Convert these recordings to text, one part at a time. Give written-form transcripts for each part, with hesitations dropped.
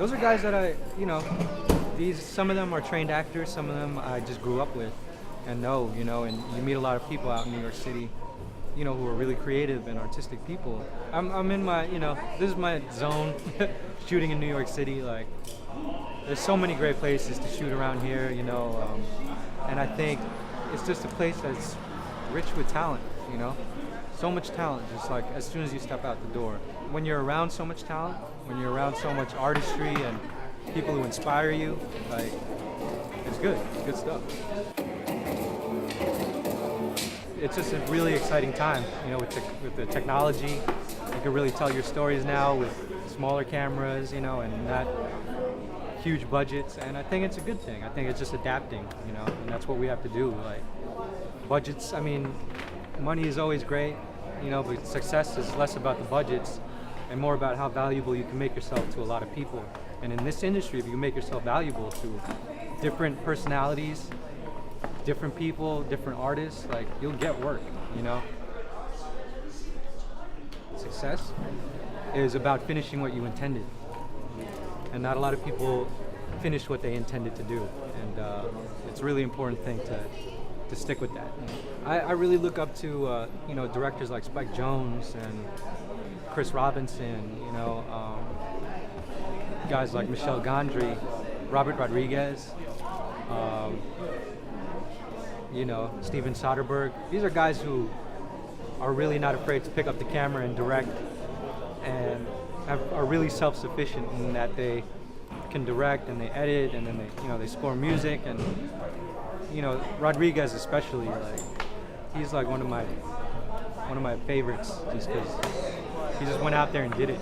those are guys that some of them are trained actors, some of them I just grew up with and know, and you meet a lot of people out in New York City, who are really creative and artistic people. I'm in my, this is my zone, shooting in New York City. Like, there's so many great places to shoot around here, and I think it's just a place that's rich with talent, so much talent, just like as soon as you step out the door. When you're around so much talent, when you're around so much artistry and people who inspire you, like, it's good stuff. It's just a really exciting time, with the technology. You can really tell your stories now with smaller cameras, and not huge budgets, and I think it's a good thing. I think it's just adapting, and that's what we have to do. Like, budgets, money is always great, but success is less about the budgets and more about how valuable you can make yourself to a lot of people. And in this industry, if you make yourself valuable to different personalities, different people, different artists, like, you'll get work, Success is about finishing what you intended. And not a lot of people finish what they intended to do. And it's a really important thing to stick with that. I really look up to, directors like Spike Jonze and Chris Robinson, guys like Michel Gondry, Robert Rodriguez, Steven Soderbergh. These are guys who are really not afraid to pick up the camera and direct, and are really self-sufficient in that they can direct and they edit, and then they score music, and Rodriguez especially, like, he's like one of my favorites, just because he just went out there and did it.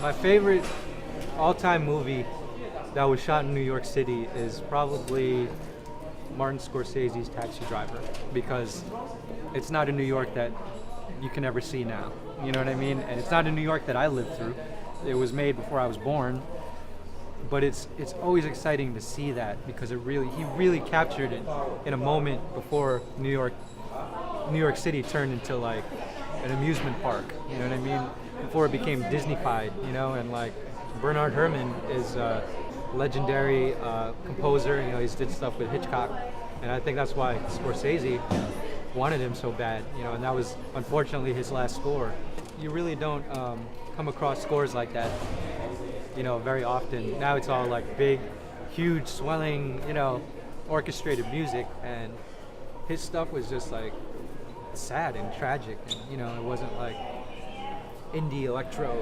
My favorite all-time movie that was shot in New York City is probably Martin Scorsese's Taxi Driver, because it's not a New York that you can ever see now. You know what I mean? And it's not a New York that I lived through. It was made before I was born. But it's always exciting to see that, because he really captured it in a moment before New York City turned into like an amusement park. You know what I mean? Before it became Disney-fied, and like Bernard Herrmann is a legendary composer. He's did stuff with Hitchcock, and I think that's why Scorsese wanted him so bad. And that was unfortunately his last score. You really don't come across scores like that, very often. Now it's all like big, huge, swelling, orchestrated music, and his stuff was just like sad and tragic, and it wasn't like indie electro,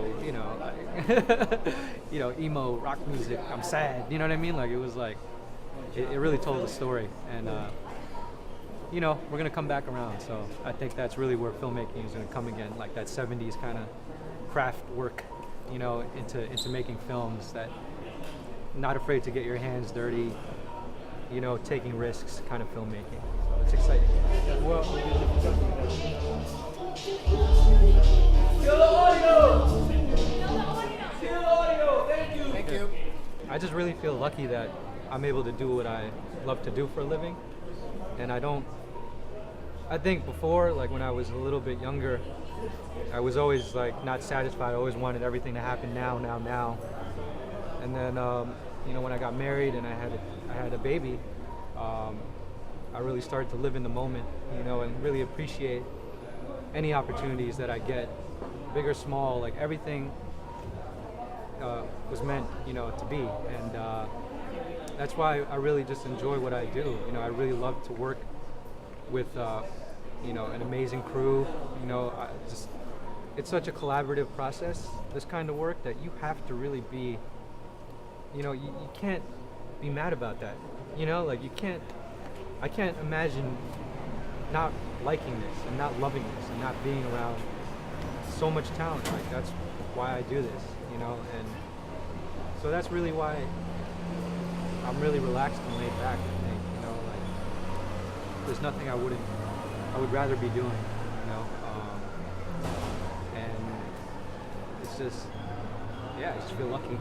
like, emo rock music. I'm sad, you know what I mean? Like, it was like, it really told the story, and we're gonna come back around. So I think that's really where filmmaking is gonna come again, like that 70s kind of craft work, into making films that not afraid to get your hands dirty, taking risks kind of filmmaking. So it's exciting. Well, kill the audio! Kill the audio! Thank you! Thank you. I just really feel lucky that I'm able to do what I love to do for a living. And I think before, like when I was a little bit younger, I was always like not satisfied. I always wanted everything to happen now. And then, when I got married and I had a baby, I really started to live in the moment, and really appreciate any opportunities that I get, big or small. Like, everything was meant, to be, and that's why I really just enjoy what I do. I really love to work with an amazing crew. It's such a collaborative process, this kind of work, that you have to really be, you can't be mad about that. Like, I can't imagine not liking this and not loving this and not being around so much talent. Like, that's why I do this, and so that's really why I'm really relaxed and laid back. I think, like, there's nothing I would rather be doing, and it's just, I just feel lucky.